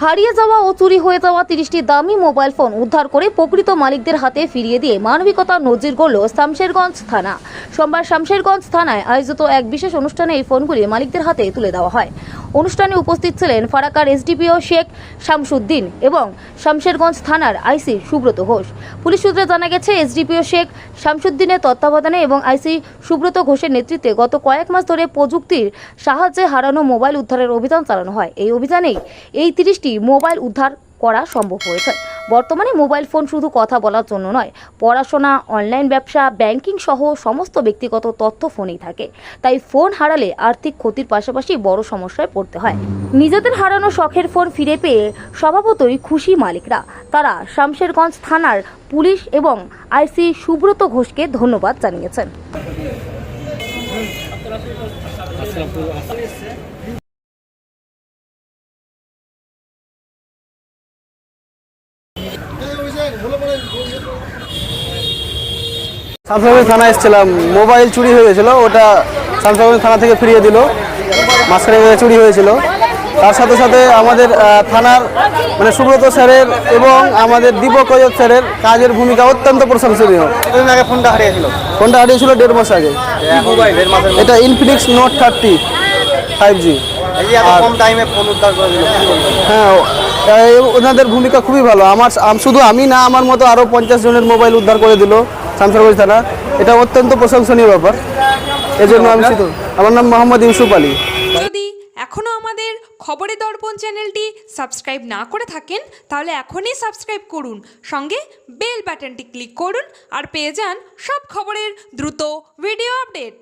হারিয়ে যাওয়া ও চুরি হয়ে যাওয়া 30টি দামি মোবাইল ফোন উদ্ধার করে প্রকৃত মালিকদের হাতে ফিরিয়ে দিয়ে মানবিকতার নজির গড়ল শামশেরগঞ্জ থানা। সোমবার শামশেরগঞ্জ থানায় আয়োজিত এক বিশেষ অনুষ্ঠানে এই ফোনগুলি মালিকদের হাতে তুলে দেওয়া হয়। অনুষ্ঠানে উপস্থিত ছিলেন ফারাক্কার এসডিপিও শেখ শামসুদ্দিন এবং শামশেরগঞ্জ থানার আইসি সুব্রত ঘোষ। পুলিশ সূত্রে জানা গেছে, এসডিপিও শেখ শামসুদ্দিনের তত্ত্বাবধানে এবং আইসি সুব্রত ঘোষের নেতৃত্বে গত কয়েক মাস ধরে প্রযুক্তির সাহায্যে হারানো মোবাইল উদ্ধারের অভিযান চালানো হয়। এই অভিযানেই এই 30টি মোবাইল উদ্ধার করা সম্ভব হয়েছে। বর্তমানে মোবাইল ফোন শুধু কথা বলার জন্য নয়, পড়াশোনা, অনলাইন ব্যবসা, ব্যাংকিং সহ সমস্ত ব্যক্তিগত তথ্য ফোনেই থাকে। তাই ফোন হারালে আর্থিক ক্ষতির পাশাপাশি বড় সমস্যায় পড়তে হয়। নিজেদের হারানো শখের ফোন ফিরে পেয়ে স্বভাবতই খুশি মালিকরা। তারা শামশেরগঞ্জ থানার পুলিশ এবং আইসি সুব্রত ঘোষকে ধন্যবাদ জানিয়েছেন। শামশেরগঞ্জ থানা এসেছিলাম, মোবাইল চুরি হয়ে গেছিলো, ওটা শামশেরগঞ্জ থানা থেকে ফিরিয়ে দিল। মাঝখানে চুরি হয়েছিল, তার সাথে সাথে আমাদের থানার সুব্রত স্যারের এবং আমাদের দীপক স্যারের কাজের ভূমিকা অত্যন্ত প্রশংসনীয়। আগে ফোনটা হারিয়েছিল 1.5 মাস আগে। এটা ইনফিনিক্স নোট 30 5G। কম টাইমে ফোন উদ্ধার করে দিল। হ্যাঁ, ওনাদের ভূমিকা খুবই ভালো। শুধু আমি না, আমার মতো আরও 50 জনের মোবাইল উদ্ধার করে দিল শামশেরগঞ্জ থানা। এটা অত্যন্ত প্রশংসনীয় ব্যাপার। এজন্য আমার নাম মোহাম্মদ ইউসুফ আলী। যদি এখনও আমাদের খবরের দর্পণ চ্যানেলটি সাবস্ক্রাইব না করে থাকেন, তাহলে এখনই সাবস্ক্রাইব করুন, সঙ্গে বেল বাটনটি ক্লিক করুন আর পেয়ে যান সব খবরের দ্রুত ভিডিও আপডেট।